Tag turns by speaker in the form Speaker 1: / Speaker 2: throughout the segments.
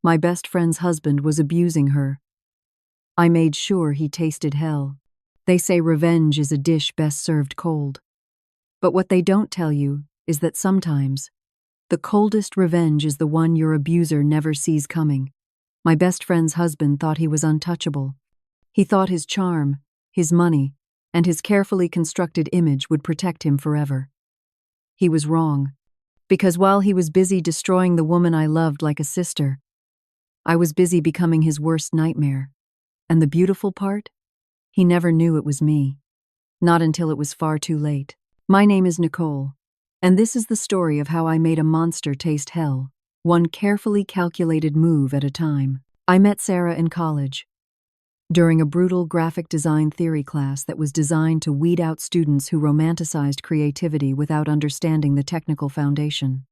Speaker 1: My best friend's husband was abusing her. I made sure he tasted hell. They say revenge is a dish best served cold. But what they don't tell you is that sometimes the coldest revenge is the one your abuser never sees coming. My best friend's husband thought he was untouchable. He thought his charm, his money, and his carefully constructed image would protect him forever. He was wrong, because while he was busy destroying the woman I loved like a sister, I was busy becoming his worst nightmare. And the beautiful part? He never knew it was me. Not until it was far too late. My name is Nicole, and this is the story of how I made a monster taste hell, one carefully calculated move at a time. I met Sarah in college, during a brutal graphic design theory class that was designed to weed out students who romanticized creativity without understanding the technical foundation.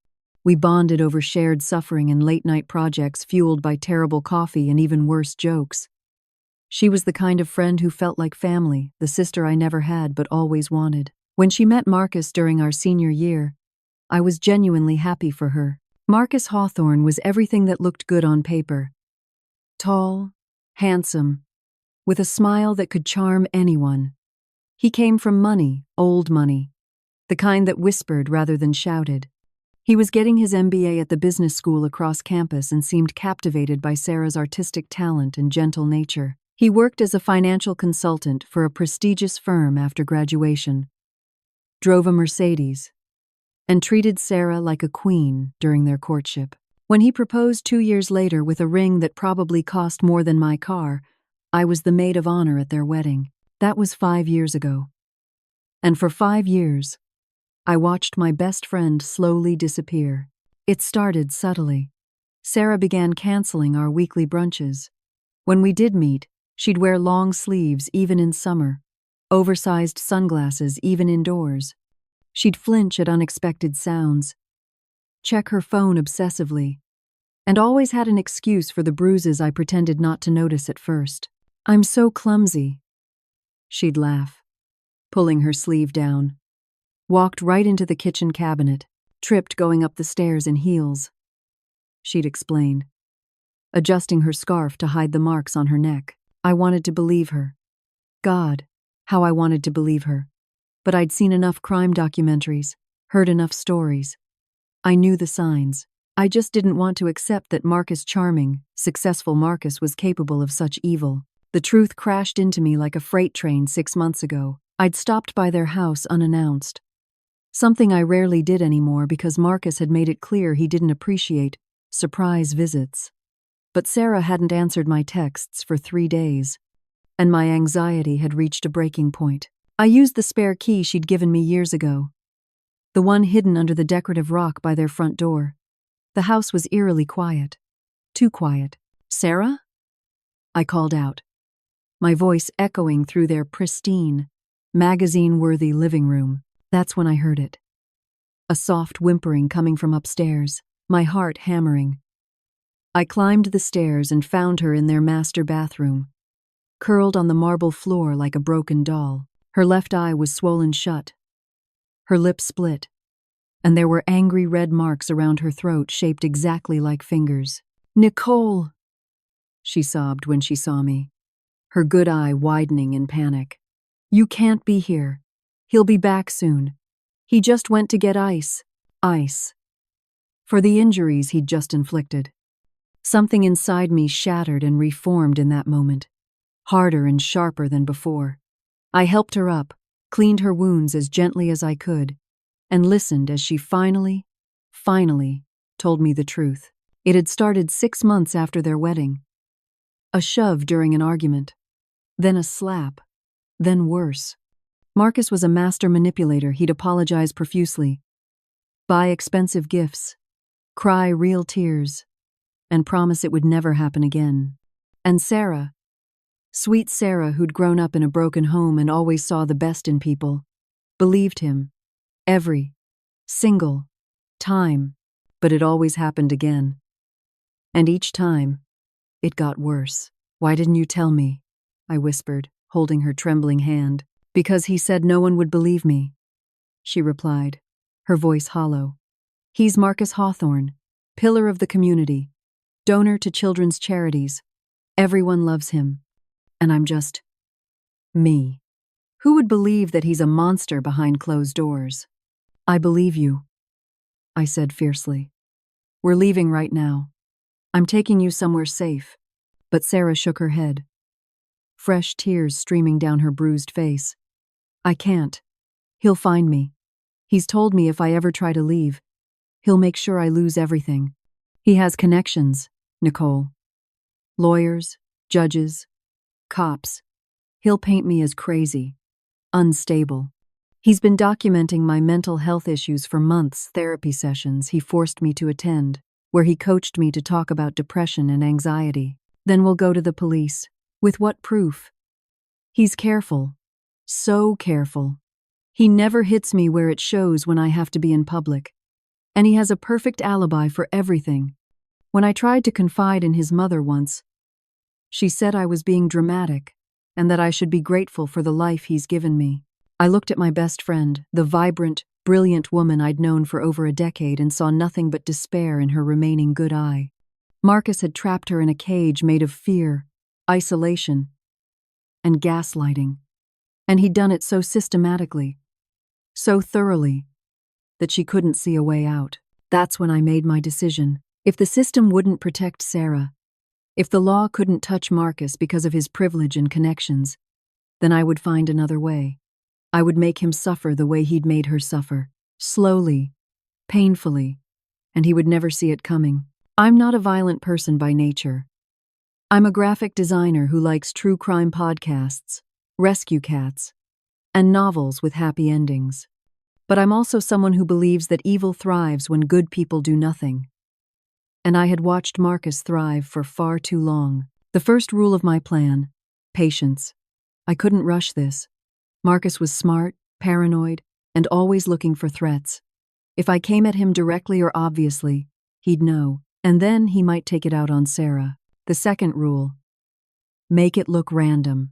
Speaker 1: We bonded over shared suffering and late-night projects fueled by terrible coffee and even worse jokes. She was the kind of friend who felt like family, the sister I never had but always wanted. When she met Marcus during our senior year, I was genuinely happy for her. Marcus Hawthorne was everything that looked good on paper. Tall, handsome, with a smile that could charm anyone. He came from money, old money, the kind that whispered rather than shouted. He was getting his MBA at the business school across campus and seemed captivated by Sarah's artistic talent and gentle nature. He worked as a financial consultant for a prestigious firm after graduation, drove a Mercedes, and treated Sarah like a queen during their courtship. When he proposed 2 years later with a ring that probably cost more than my car, I was the maid of honor at their wedding. That was 5 years ago. And for 5 years, I watched my best friend slowly disappear. It started subtly. Sarah began canceling our weekly brunches. When we did meet, she'd wear long sleeves even in summer, oversized sunglasses even indoors. She'd flinch at unexpected sounds, check her phone obsessively, and always had an excuse for the bruises I pretended not to notice at first. "I'm so clumsy," she'd laugh, pulling her sleeve down. Walked right into the kitchen cabinet, tripped going up the stairs in heels. She'd explain, adjusting her scarf to hide the marks on her neck. I wanted to believe her. God, how I wanted to believe her. But I'd seen enough crime documentaries, heard enough stories. I knew the signs. I just didn't want to accept that Marcus Charming, successful Marcus, was capable of such evil. The truth crashed into me like a freight train 6 months ago. I'd stopped by their house unannounced. Something I rarely did anymore because Marcus had made it clear he didn't appreciate surprise visits. But Sarah hadn't answered my texts for 3 days, and my anxiety had reached a breaking point. I used the spare key she'd given me years ago, the one hidden under the decorative rock by their front door. The house was eerily quiet. Too quiet. "Sarah?" I called out, my voice echoing through their pristine, magazine-worthy living room. That's when I heard it. A soft whimpering coming from upstairs, my heart hammering. I climbed the stairs and found her in their master bathroom, curled on the marble floor like a broken doll. Her left eye was swollen shut, her lips split, and there were angry red marks around her throat shaped exactly like fingers. "Nicole!" she sobbed when she saw me, her good eye widening in panic. "You can't be here. He'll be back soon. He just went to get ice." Ice. For the injuries he'd just inflicted. Something inside me shattered and reformed in that moment, harder and sharper than before. I helped her up, cleaned her wounds as gently as I could, and listened as she finally told me the truth. It had started 6 months after their wedding. A shove during an argument, then a slap, then worse. Marcus was a master manipulator. He'd apologize profusely, buy expensive gifts, cry real tears, and promise it would never happen again. And Sarah, sweet Sarah, who'd grown up in a broken home and always saw the best in people, believed him every single time, but it always happened again. And each time, it got worse. "Why didn't you tell me?" I whispered, holding her trembling hand. "Because he said no one would believe me," she replied, her voice hollow. "He's Marcus Hawthorne, pillar of the community. donor to children's charities. Everyone loves him. And I'm just me. Who would believe that he's a monster behind closed doors? I believe you, I said fiercely. We're leaving right now. I'm taking you somewhere safe. But Sarah shook her head, fresh tears streaming down her bruised face. I can't. He'll find me. He's told me if I ever try to leave, he'll make sure I lose everything. He has connections, Nicole. Lawyers, judges, cops. He'll paint me as crazy, unstable. He's been documenting my mental health issues for months, therapy sessions he forced me to attend, where he coached me to talk about depression and anxiety. Then we'll go to the police. With what proof? He's careful. So careful. He never hits me where it shows when I have to be in public. And he has a perfect alibi for everything. When I tried to confide in his mother once, she said I was being dramatic and that I should be grateful for the life he's given me. I looked at my best friend, the vibrant, brilliant woman I'd known for over a decade, and saw nothing but despair in her remaining good eye. Marcus had trapped her in a cage made of fear, isolation, and gaslighting. And he'd done it so systematically, so thoroughly, that she couldn't see a way out. That's when I made my decision. If the system wouldn't protect Sarah, if the law couldn't touch Marcus because of his privilege and connections, then I would find another way. I would make him suffer the way he'd made her suffer, slowly, painfully, and he would never see it coming. I'm not a violent person by nature. I'm a graphic designer who likes true crime podcasts, rescue cats, and novels with happy endings. But I'm also someone who believes that evil thrives when good people do nothing. And I had watched Marcus thrive for far too long. The first rule of my plan: patience. I couldn't rush this. Marcus was smart, paranoid, and always looking for threats. If I came at him directly or obviously, he'd know, and then he might take it out on Sarah. The second rule: make it look random.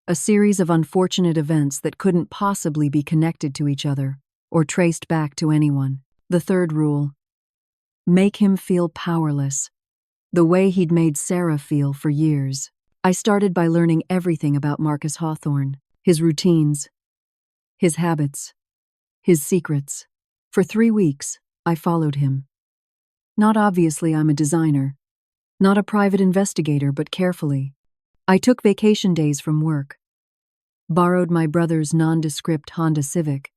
Speaker 1: A series of unfortunate events that couldn't possibly be connected to each other or traced back to anyone. The third rule: make him feel powerless, the way he'd made Sarah feel for years. I started by learning everything about Marcus Hawthorne, his routines, his habits, his secrets. For 3 weeks, I followed him. Not obviously I'm a designer, not a private investigator, but carefully. I took vacation days from work, borrowed my brother's nondescript Honda Civic,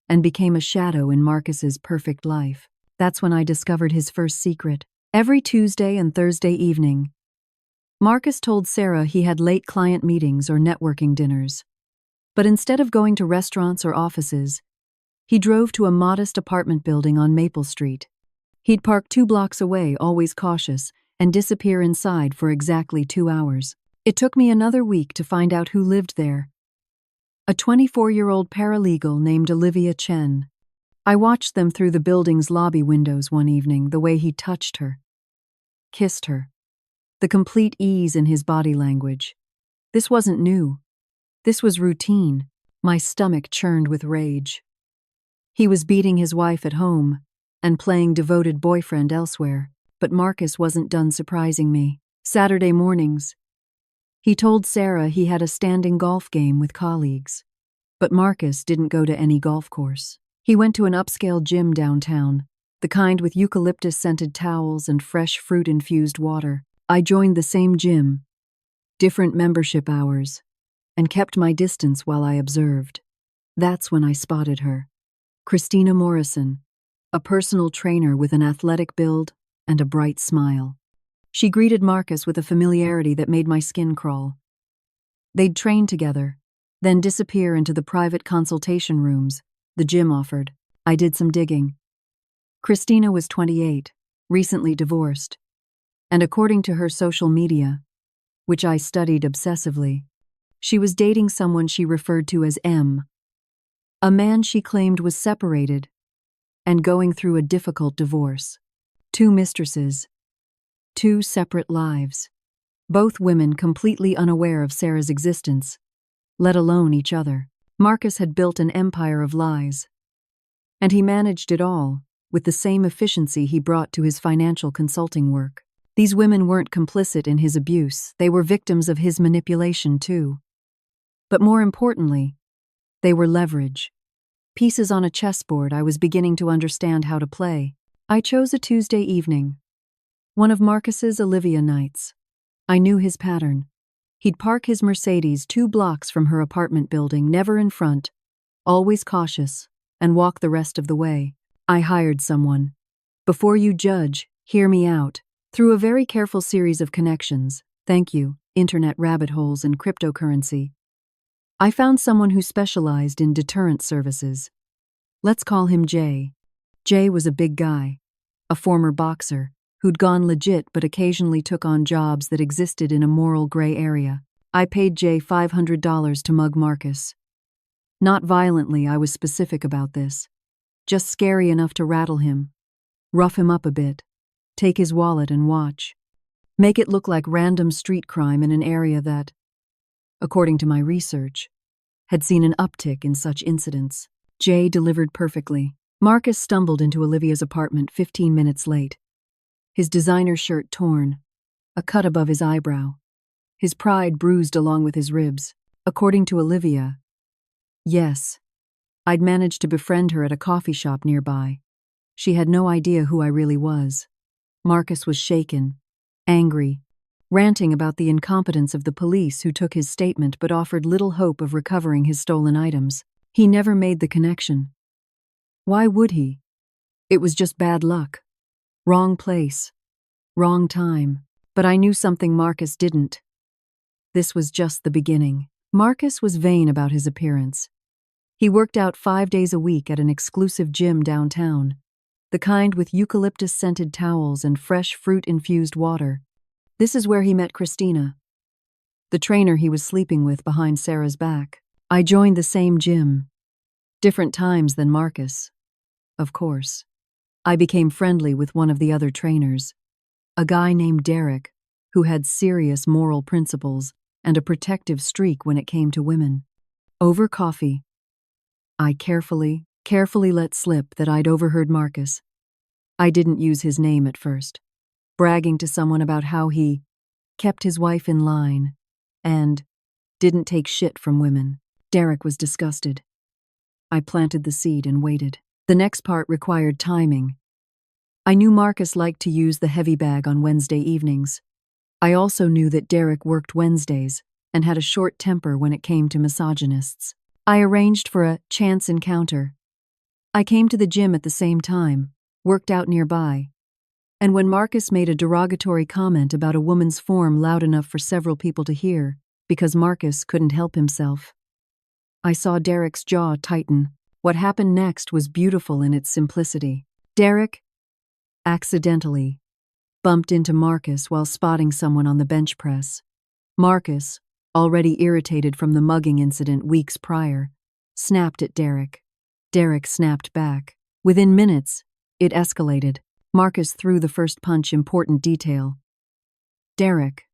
Speaker 1: and became a shadow in Marcus's perfect life. That's when I discovered his first secret. Every Tuesday and Thursday evening, Marcus told Sarah he had late client meetings or networking dinners. But instead of going to restaurants or offices, he drove to a modest apartment building on Maple Street. He'd park 2 blocks away, always cautious, and disappear inside for exactly 2 hours. It took me another week to find out who lived there. A 24-year-old paralegal named Olivia Chen. I watched them through the building's lobby windows one evening, the way he touched her, kissed her, the complete ease in his body language. This wasn't new. This was routine. My stomach churned with rage. He was beating his wife at home and playing devoted boyfriend elsewhere, but Marcus wasn't done surprising me. Saturday mornings, he told Sarah he had a standing golf game with colleagues. But Marcus didn't go to any golf course. He went to an upscale gym downtown, the kind with eucalyptus-scented towels and fresh fruit-infused water. I joined the same gym, different membership hours, and kept my distance while I observed. That's when I spotted her. Christina Morrison, a personal trainer with an athletic build and a bright smile. She greeted Marcus with a familiarity that made my skin crawl. They'd train together, then disappear into the private consultation rooms the gym offered. I did some digging. Christina was 28, recently divorced, and according to her social media, which I studied obsessively, she was dating someone she referred to as M, a man she claimed was separated and going through a difficult divorce. 2 mistresses, 2 separate lives, both women completely unaware of Sarah's existence, let alone each other. Marcus had built an empire of lies, and he managed it all with the same efficiency he brought to his financial consulting work. These women weren't complicit in his abuse, they were victims of his manipulation too. But more importantly, they were leverage. Pieces on a chessboard I was beginning to understand how to play. I chose a Tuesday evening, one of Marcus's Olivia nights. I knew his pattern. He'd park his Mercedes 2 blocks from her apartment building, never in front, always cautious, and walk the rest of the way. I hired someone. Before you judge, hear me out. Through a very careful series of connections, thank you, internet rabbit holes and cryptocurrency, I found someone who specialized in deterrent services. Let's call him Jay. Jay was a big guy, a former boxer, who'd gone legit but occasionally took on jobs that existed in a moral gray area. I paid Jay $500 to mug Marcus. Not violently, I was specific about this. Just scary enough to rattle him. Rough him up a bit. Take his wallet and watch. Make it look like random street crime in an area that, according to my research, had seen an uptick in such incidents. Jay delivered perfectly. Marcus stumbled into Olivia's apartment 15 minutes late. His designer shirt torn, a cut above his eyebrow. His pride bruised along with his ribs. According to Olivia, yes, I'd managed to befriend her at a coffee shop nearby. She had no idea who I really was. Marcus was shaken, angry, ranting about the incompetence of the police who took his statement but offered little hope of recovering his stolen items. He never made the connection. Why would he? It was just bad luck. Wrong place. Wrong time. But I knew something Marcus didn't. This was just the beginning. Marcus was vain about his appearance. He worked out 5 days a week at an exclusive gym downtown, the kind with eucalyptus-scented towels and fresh fruit-infused water. This is where he met Christina, the trainer he was sleeping with behind Sarah's back. I joined the same gym. Different times than Marcus, of course. I became friendly with one of the other trainers, a guy named Derek, who had serious moral principles and a protective streak when it came to women. Over coffee, I carefully let slip that I'd overheard Marcus. I didn't use his name at first, bragging to someone about how he kept his wife in line and didn't take shit from women. Derek was disgusted. I planted the seed and waited. The next part required timing. I knew Marcus liked to use the heavy bag on Wednesday evenings. I also knew that Derek worked Wednesdays and had a short temper when it came to misogynists. I arranged for a chance encounter. I came to the gym at the same time, worked out nearby, and when Marcus made a derogatory comment about a woman's form loud enough for several people to hear, because Marcus couldn't help himself, I saw Derek's jaw tighten. What happened next was beautiful in its simplicity. Derek, accidentally, bumped into Marcus while spotting someone on the bench press. Marcus, already irritated from the mugging incident weeks prior, snapped at Derek. Derek snapped back. Within minutes, it escalated. Marcus threw the first punch. Important detail. Derek,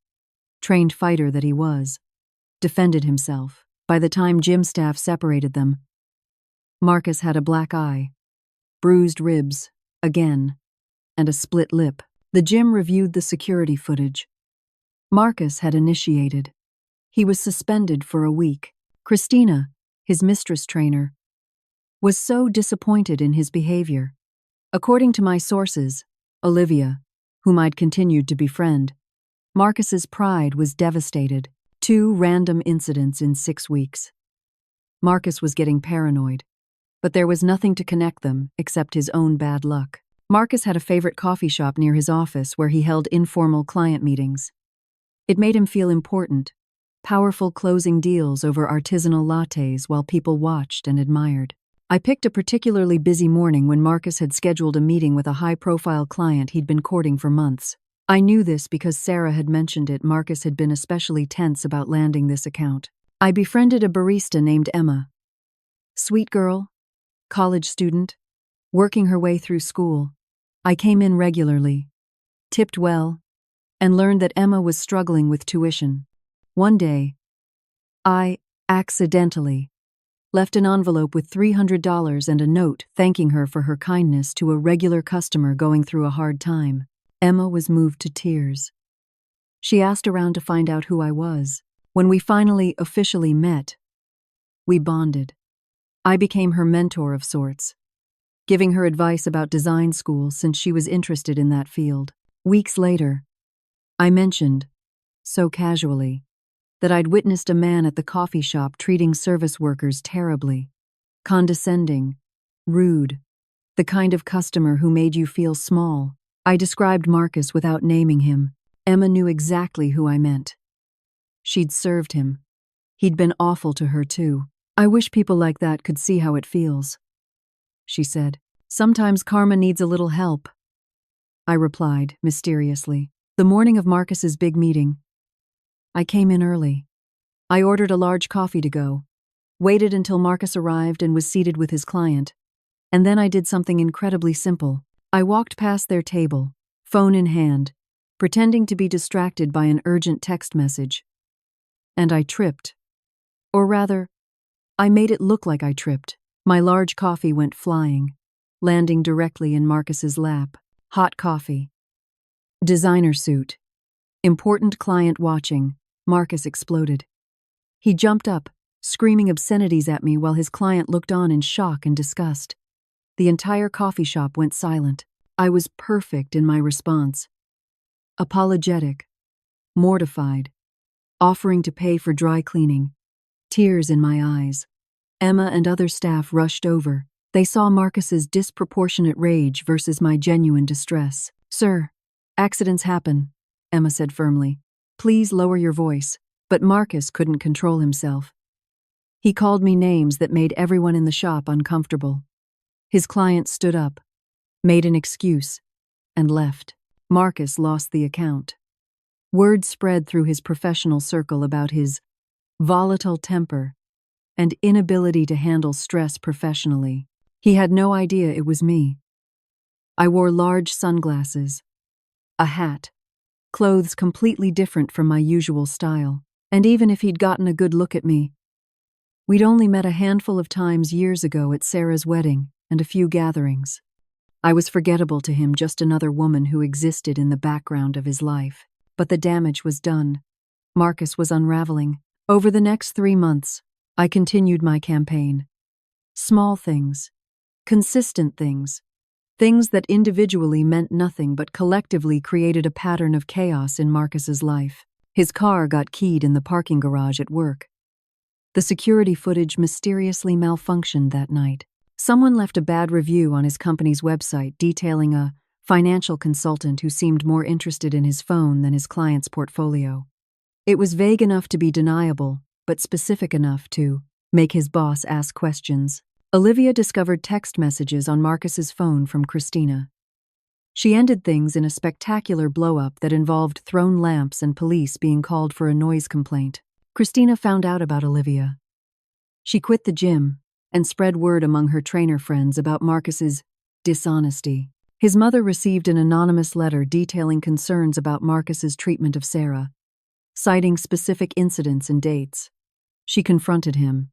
Speaker 1: trained fighter that he was, defended himself. By the time gym staff separated them, Marcus had a black eye, bruised ribs, again, and a split lip. The gym reviewed the security footage. Marcus had initiated. He was suspended for a week. Christina, his mistress trainer, was so disappointed in his behavior. According to my sources, Olivia, whom I'd continued to befriend, Marcus's pride was devastated. 2 random incidents in 6 weeks. Marcus was getting paranoid, but there was nothing to connect them except his own bad luck. Marcus had a favorite coffee shop near his office where he held informal client meetings. It made him feel important, powerful, closing deals over artisanal lattes while people watched and admired. I picked a particularly busy morning when Marcus had scheduled a meeting with a high-profile client he'd been courting for months. I knew this because Sarah had mentioned it. Marcus had been especially tense about landing this account. I befriended a barista named Emma. Sweet girl, college student, working her way through school. I came in regularly, tipped well, and learned that Emma was struggling with tuition. One day, I accidentally left an envelope with $300 and a note thanking her for her kindness to a regular customer going through a hard time. Emma was moved to tears. She asked around to find out who I was. When we finally officially met, we bonded. I became her mentor of sorts, giving her advice about design school since she was interested in that field. Weeks later, I mentioned, so casually, that I'd witnessed a man at the coffee shop treating service workers terribly, condescending, rude, the kind of customer who made you feel small. I described Marcus without naming him. Emma knew exactly who I meant. She'd served him. He'd been awful to her too. I wish people like that could see how it feels, she said. Sometimes karma needs a little help, I replied, mysteriously. The morning of Marcus's big meeting, I came in early. I ordered a large coffee to go, waited until Marcus arrived and was seated with his client, and then I did something incredibly simple. I walked past their table, phone in hand, pretending to be distracted by an urgent text message. And I tripped. Or rather, I made it look like I tripped. My large coffee went flying, landing directly in Marcus's lap. Hot coffee. Designer suit. Important client watching. Marcus exploded. He jumped up, screaming obscenities at me while his client looked on in shock and disgust. The entire coffee shop went silent. I was perfect in my response. Apologetic, mortified, offering to pay for dry cleaning, tears in my eyes. Emma and other staff rushed over. They saw Marcus's disproportionate rage versus my genuine distress. Sir, accidents happen, Emma said firmly. Please lower your voice. But Marcus couldn't control himself. He called me names that made everyone in the shop uncomfortable. His client stood up, made an excuse, and left. Marcus lost the account. Word spread through his professional circle about his volatile temper and inability to handle stress professionally. He had no idea it was me. I wore large sunglasses, a hat, clothes completely different from my usual style, and even if he'd gotten a good look at me, we'd only met a handful of times years ago at Sarah's wedding and a few gatherings. I was forgettable to him, just another woman who existed in the background of his life. But the damage was done. Marcus was unraveling. Over the next 3 months, I continued my campaign. Small things, consistent things, things that individually meant nothing but collectively created a pattern of chaos in Marcus's life. His car got keyed in the parking garage at work. The security footage mysteriously malfunctioned that night. Someone left a bad review on his company's website detailing a financial consultant who seemed more interested in his phone than his client's portfolio. It was vague enough to be deniable, but specific enough to make his boss ask questions. Olivia discovered text messages on Marcus's phone from Christina. She ended things in a spectacular blow-up that involved thrown lamps and police being called for a noise complaint. Christina found out about Olivia. She quit the gym and spread word among her trainer friends about Marcus's dishonesty. His mother received an anonymous letter detailing concerns about Marcus's treatment of Sarah, citing specific incidents and dates. She confronted him.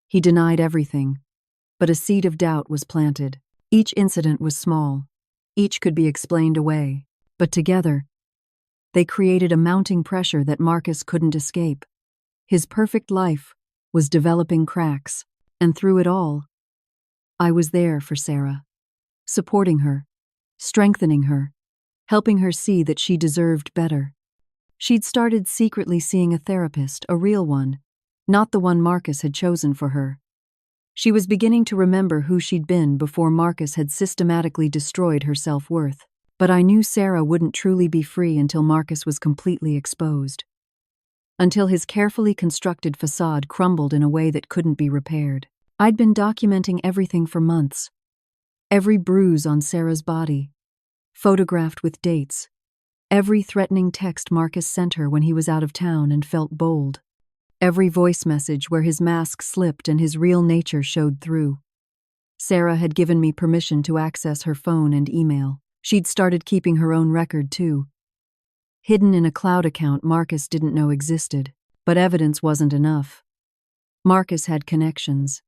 Speaker 1: He denied everything, but a seed of doubt was planted. Each incident was small. Each could be explained away, but together, they created a mounting pressure that Marcus couldn't escape. His perfect life was developing cracks, and through it all, I was there for Sarah, supporting her, strengthening her, helping her see that she deserved better. She'd started secretly seeing a therapist, a real one, not the one Marcus had chosen for her. She was beginning to remember who she'd been before Marcus had systematically destroyed her self-worth. But I knew Sarah wouldn't truly be free until Marcus was completely exposed. Until his carefully constructed facade crumbled in a way that couldn't be repaired. I'd been documenting everything for months. Every bruise on Sarah's body, photographed with dates. Every threatening text Marcus sent her when he was out of town and felt bold. Every voice message where his mask slipped and his real nature showed through. Sarah had given me permission to access her phone and email. She'd started keeping her own record too. Hidden in a cloud account Marcus didn't know existed, but evidence wasn't enough. Marcus had connections.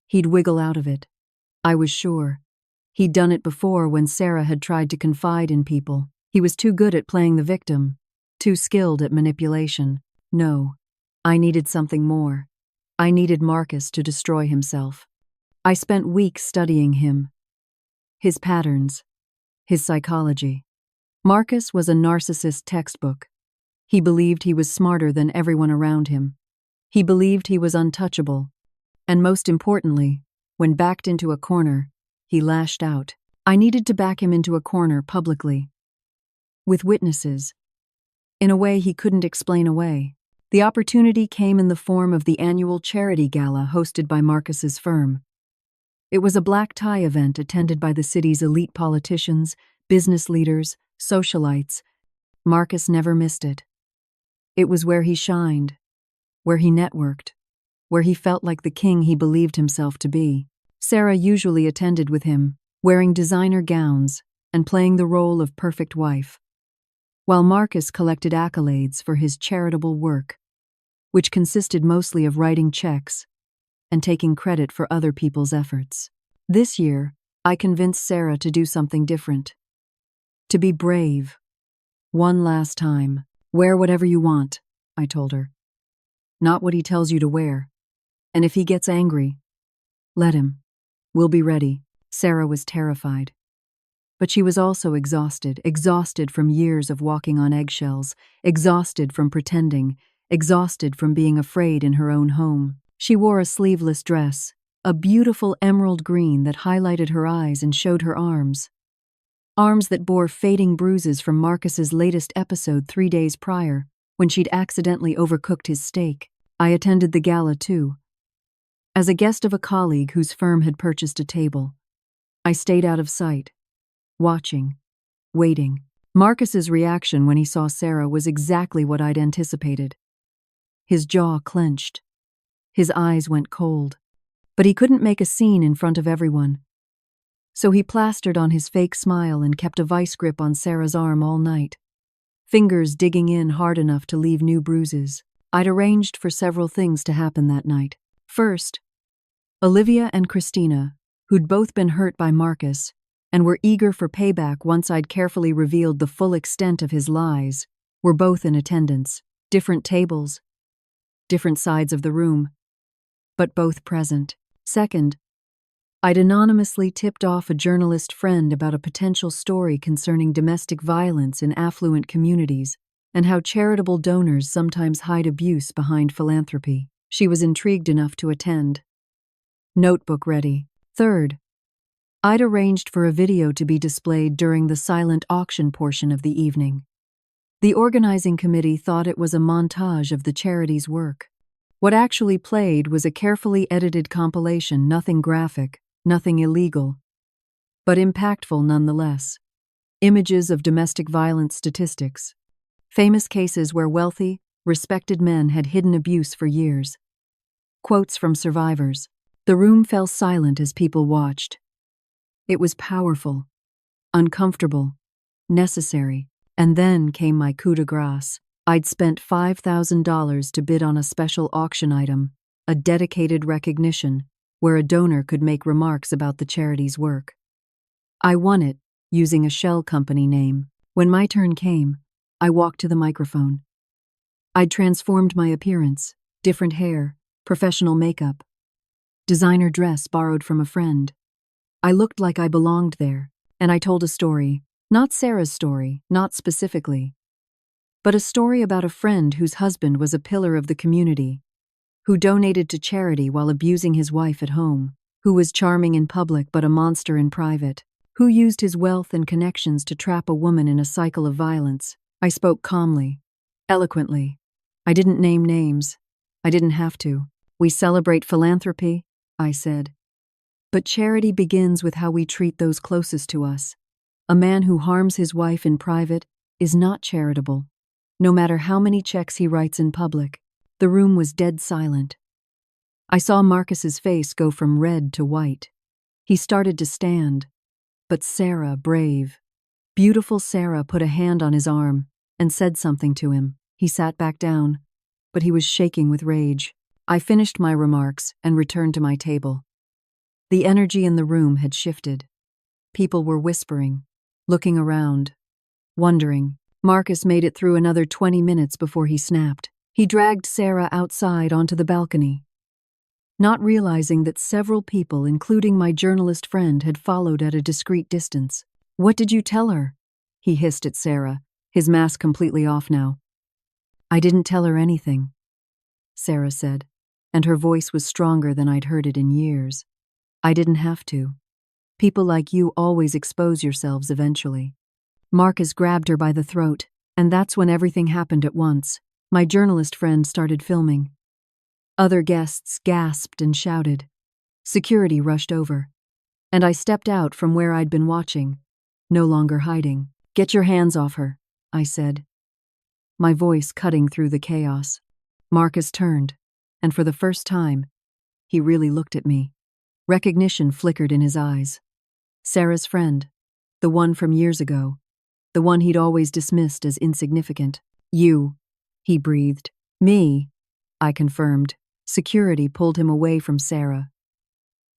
Speaker 1: He'd wiggle out of it. I was sure. He'd done it before when Sarah had tried to confide in people. He was too good at playing the victim, too skilled at manipulation. No, I needed something more. I needed Marcus to destroy himself. I spent weeks studying him, his patterns, his psychology. Marcus was a narcissist textbook. He believed he was smarter than everyone around him. He believed he was untouchable. And most importantly, when backed into a corner, he lashed out. I needed to back him into a corner publicly, with witnesses, in a way he couldn't explain away. The opportunity came in the form of the annual charity gala hosted by Marcus's firm. It was a black tie event attended by the city's elite politicians, business leaders, socialites. Marcus never missed it. It was where he shined, where he networked, where he felt like the king he believed himself to be. Sarah usually attended with him, wearing designer gowns and playing the role of perfect wife, while Marcus collected accolades for his charitable work, which consisted mostly of writing checks and taking credit for other people's efforts. This year, I convinced Sarah to do something different. To be brave. One last time. Wear whatever you want, I told her. Not what he tells you to wear. And if he gets angry, let him. We'll be ready. Sarah was terrified. But she was also exhausted from years of walking on eggshells, exhausted from pretending, exhausted from being afraid in her own home. She wore a sleeveless dress, a beautiful emerald green that highlighted her eyes and showed her arms. Arms that bore fading bruises from Marcus's latest episode 3 days prior, when she'd accidentally overcooked his steak. I attended the gala too. As a guest of a colleague whose firm had purchased a table, I stayed out of sight, watching, waiting. Marcus's reaction when he saw Sarah was exactly what I'd anticipated. His jaw clenched. His eyes went cold. But he couldn't make a scene in front of everyone. So he plastered on his fake smile and kept a vice grip on Sarah's arm all night, fingers digging in hard enough to leave new bruises. I'd arranged for several things to happen that night. First, Olivia and Christina, who'd both been hurt by Marcus and were eager for payback once I'd carefully revealed the full extent of his lies, were both in attendance. Different tables, different sides of the room, but both present. Second, I'd anonymously tipped off a journalist friend about a potential story concerning domestic violence in affluent communities and how charitable donors sometimes hide abuse behind philanthropy. She was intrigued enough to attend. Notebook ready. Third, I'd arranged for a video to be displayed during the silent auction portion of the evening. The organizing committee thought it was a montage of the charity's work. What actually played was a carefully edited compilation, nothing graphic, nothing illegal, but impactful nonetheless. Images of domestic violence statistics, famous cases where wealthy, respected men had hidden abuse for years. Quotes from survivors. The room fell silent as people watched. It was powerful, uncomfortable, necessary. And then came my coup de grace. I'd spent $5,000 to bid on a special auction item, a dedicated recognition, where a donor could make remarks about the charity's work. I won it, using a shell company name. When my turn came, I walked to the microphone. I'd transformed my appearance, different hair, professional makeup, designer dress borrowed from a friend. I looked like I belonged there, and I told a story. Not Sarah's story, not specifically, but a story about a friend whose husband was a pillar of the community, who donated to charity while abusing his wife at home, who was charming in public but a monster in private, who used his wealth and connections to trap a woman in a cycle of violence. I spoke calmly, eloquently. I didn't name names. I didn't have to. We celebrate philanthropy, I said. But charity begins with how we treat those closest to us. A man who harms his wife in private is not charitable, no matter how many checks he writes in public. The room was dead silent. I saw Marcus's face go from red to white. He started to stand, but Sarah, brave, beautiful Sarah, put a hand on his arm and said something to him. He sat back down, but he was shaking with rage. I finished my remarks and returned to my table. The energy in the room had shifted. People were whispering, looking around, wondering. Marcus made it through another 20 minutes before he snapped. He dragged Sarah outside onto the balcony, not realizing that several people, including my journalist friend, had followed at a discreet distance. "What did you tell her?" he hissed at Sarah, his mask completely off now. "I didn't tell her anything," Sarah said, and her voice was stronger than I'd heard it in years. "I didn't have to. People like you always expose yourselves eventually." Marcus grabbed her by the throat, and that's when everything happened at once. My journalist friend started filming. Other guests gasped and shouted. Security rushed over, and I stepped out from where I'd been watching, no longer hiding. "Get your hands off her," I said, my voice cutting through the chaos. Marcus turned, and for the first time, he really looked at me. Recognition flickered in his eyes. Sarah's friend, the one from years ago, the one he'd always dismissed as insignificant. "You," he breathed. "Me," I confirmed. Security pulled him away from Sarah,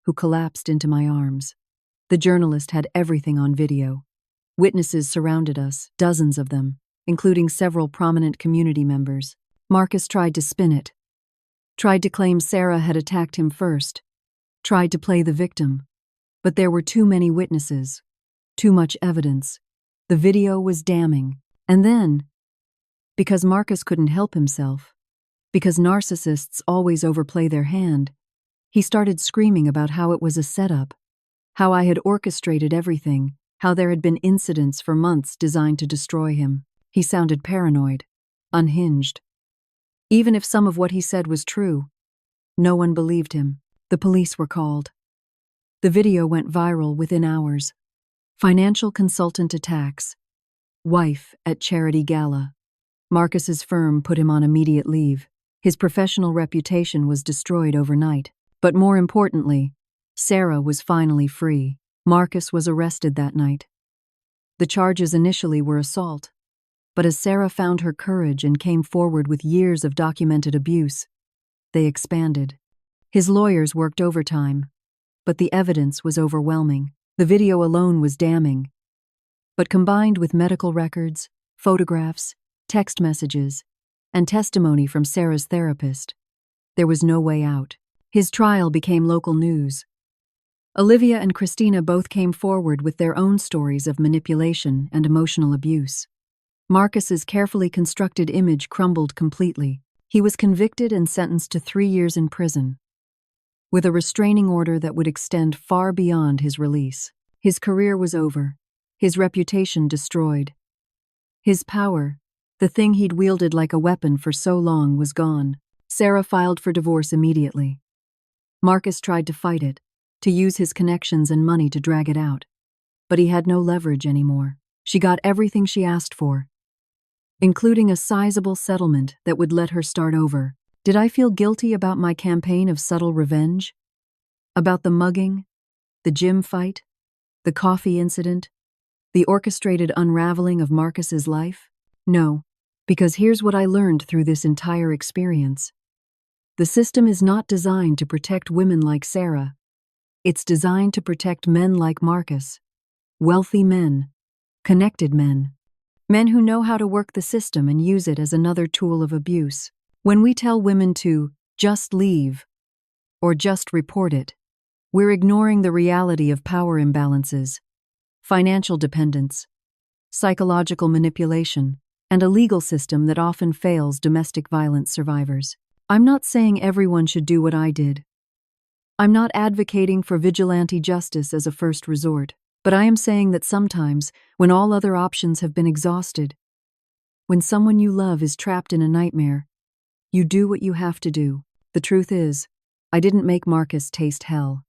Speaker 1: who collapsed into my arms. The journalist had everything on video. Witnesses surrounded us, dozens of them, including several prominent community members. Marcus tried to spin it, tried to claim Sarah had attacked him first, tried to play the victim. But there were too many witnesses, too much evidence. The video was damning. And then, because Marcus couldn't help himself, because narcissists always overplay their hand, he started screaming about how it was a setup, how I had orchestrated everything, how there had been incidents for months designed to destroy him. He sounded paranoid, unhinged. Even if some of what he said was true, no one believed him. The police were called. The video went viral within hours. Financial consultant attacks. Wife at charity gala. Marcus's firm put him on immediate leave. His professional reputation was destroyed overnight. But more importantly, Sarah was finally free. Marcus was arrested that night. The charges initially were assault, but as Sarah found her courage and came forward with years of documented abuse, they expanded. His lawyers worked overtime, but the evidence was overwhelming. The video alone was damning, but combined with medical records, photographs, text messages, and testimony from Sarah's therapist, there was no way out. His trial became local news. Olivia and Christina both came forward with their own stories of manipulation and emotional abuse. Marcus's carefully constructed image crumbled completely. He was convicted and sentenced to 3 years in prison, with a restraining order that would extend far beyond his release. His career was over, his reputation destroyed. His power, the thing he'd wielded like a weapon for so long, was gone. Sarah filed for divorce immediately. Marcus tried to fight it, to use his connections and money to drag it out. But he had no leverage anymore. She got everything she asked for, including a sizable settlement that would let her start over. Did I feel guilty about my campaign of subtle revenge? About the mugging, the gym fight, the coffee incident, the orchestrated unraveling of Marcus's life? No, because here's what I learned through this entire experience. The system is not designed to protect women like Sarah. It's designed to protect men like Marcus. Wealthy men, connected men. Men who know how to work the system and use it as another tool of abuse. When we tell women to just leave or just report it, we're ignoring the reality of power imbalances, financial dependence, psychological manipulation, and a legal system that often fails domestic violence survivors. I'm not saying everyone should do what I did. I'm not advocating for vigilante justice as a first resort, but I am saying that sometimes, when all other options have been exhausted, when someone you love is trapped in a nightmare, you do what you have to do. The truth is, I didn't make Marcus taste hell.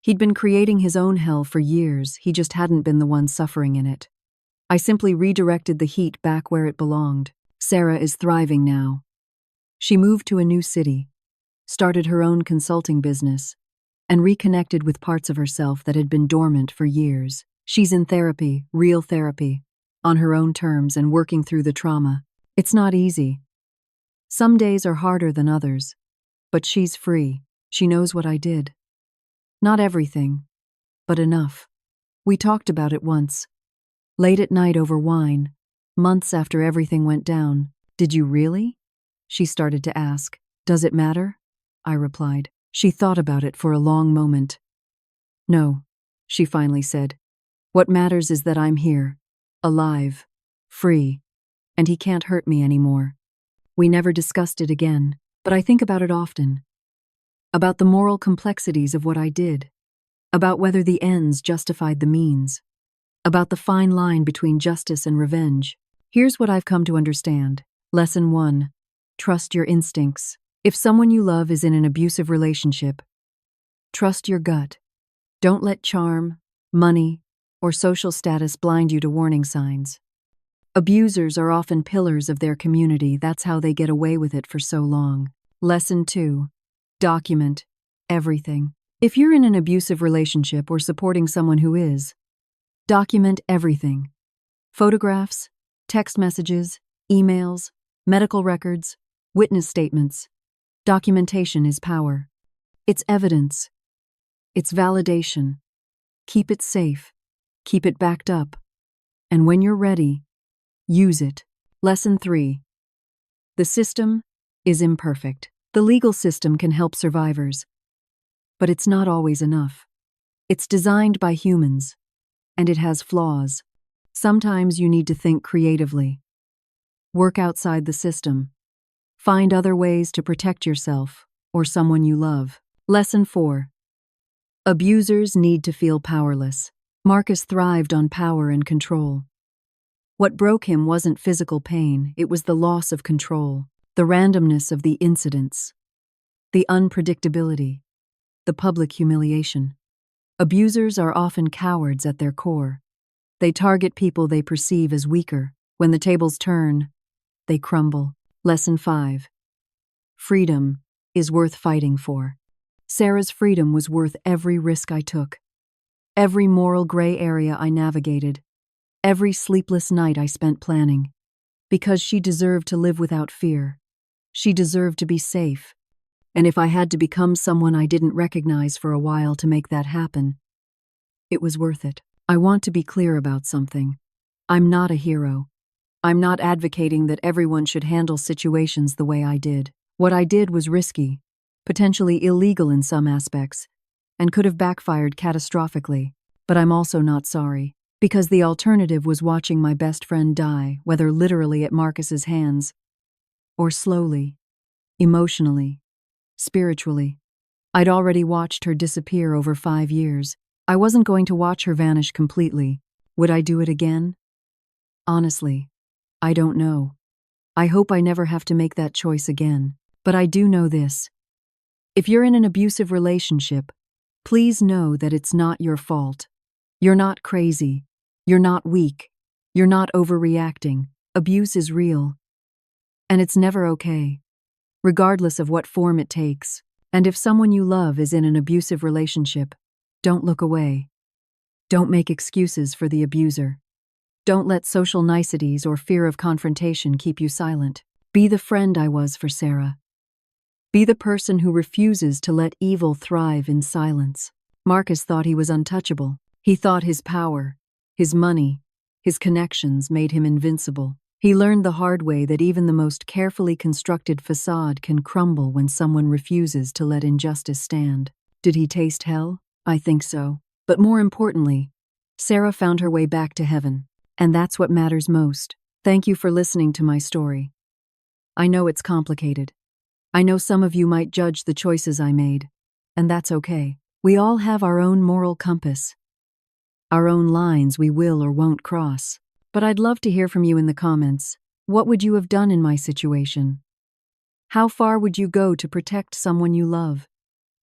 Speaker 1: He'd been creating his own hell for years, he just hadn't been the one suffering in it. I simply redirected the heat back where it belonged. Sarah is thriving now. She moved to a new city, started her own consulting business, and reconnected with parts of herself that had been dormant for years. She's in therapy, real therapy, on her own terms and working through the trauma. It's not easy. Some days are harder than others, but she's free. She knows what I did. Not everything, but enough. We talked about it once. Late at night over wine, months after everything went down. Did you really? She started to ask. Does it matter? I replied. She thought about it for a long moment. No, she finally said. What matters is that I'm here, alive, free, and he can't hurt me anymore. We never discussed it again, but I think about it often. About the moral complexities of what I did. About whether the ends justified the means. About the fine line between justice and revenge. Here's what I've come to understand. Lesson 1. Trust your instincts. If someone you love is in an abusive relationship, trust your gut. Don't let charm, money, or social status blind you to warning signs. Abusers are often pillars of their community. That's how they get away with it for so long. Lesson 2. Document everything. If you're in an abusive relationship or supporting someone who is, document everything. Photographs, text messages, emails, medical records, witness statements. Documentation is power. It's evidence. It's validation. Keep it safe. Keep it backed up. And when you're ready, use it. Lesson 3. The system is imperfect. The legal system can help survivors, but it's not always enough. It's designed by humans, and it has flaws. Sometimes you need to think creatively. Work outside the system. Find other ways to protect yourself or someone you love. Lesson 4. Abusers need to feel powerless. Marcus thrived on power and control. What broke him wasn't physical pain, it was the loss of control, the randomness of the incidents, the unpredictability, the public humiliation. Abusers are often cowards at their core. They target people they perceive as weaker. When the tables turn, they crumble. Lesson 5. Freedom is worth fighting for. Sarah's freedom was worth every risk I took, every moral gray area I navigated, every sleepless night I spent planning. Because she deserved to live without fear. She deserved to be safe. And if I had to become someone I didn't recognize for a while to make that happen, it was worth it. I want to be clear about something. I'm not a hero. I'm not advocating that everyone should handle situations the way I did. What I did was risky, potentially illegal in some aspects, and could have backfired catastrophically. But I'm also not sorry, because the alternative was watching my best friend die, whether literally at Marcus's hands, or slowly, emotionally, spiritually. I'd already watched her disappear over 5 years. I wasn't going to watch her vanish completely. Would I do it again? Honestly, I don't know. I hope I never have to make that choice again. But I do know this. If you're in an abusive relationship, please know that it's not your fault. You're not crazy. You're not weak. You're not overreacting. Abuse is real. And it's never okay, regardless of what form it takes. And if someone you love is in an abusive relationship, don't look away. Don't make excuses for the abuser. Don't let social niceties or fear of confrontation keep you silent. Be the friend I was for Sarah. Be the person who refuses to let evil thrive in silence. Marcus thought he was untouchable. He thought his power, his money, his connections made him invincible. He learned the hard way that even the most carefully constructed facade can crumble when someone refuses to let injustice stand. Did he taste hell? I think so. But more importantly, Sarah found her way back to heaven. And that's what matters most. Thank you for listening to my story. I know it's complicated. I know some of you might judge the choices I made, and that's okay. We all have our own moral compass, our own lines we will or won't cross. But I'd love to hear from you in the comments. What would you have done in my situation? How far would you go to protect someone you love?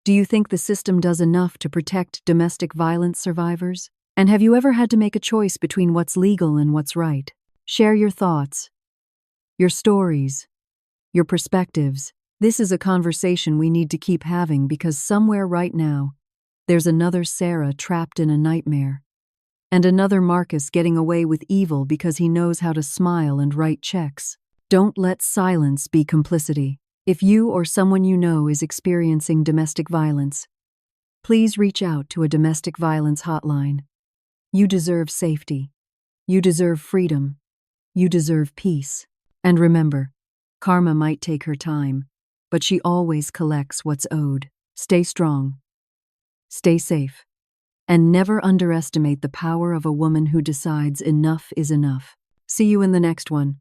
Speaker 1: Do you think the system does enough to protect domestic violence survivors? And have you ever had to make a choice between what's legal and what's right? Share your thoughts, your stories, your perspectives. This is a conversation we need to keep having because somewhere right now, there's another Sarah trapped in a nightmare, and another Marcus getting away with evil because he knows how to smile and write checks. Don't let silence be complicity. If you or someone you know is experiencing domestic violence, please reach out to a domestic violence hotline. You deserve safety. You deserve freedom. You deserve peace. And remember, karma might take her time, but she always collects what's owed. Stay strong. Stay safe. And never underestimate the power of a woman who decides enough is enough. See you in the next one.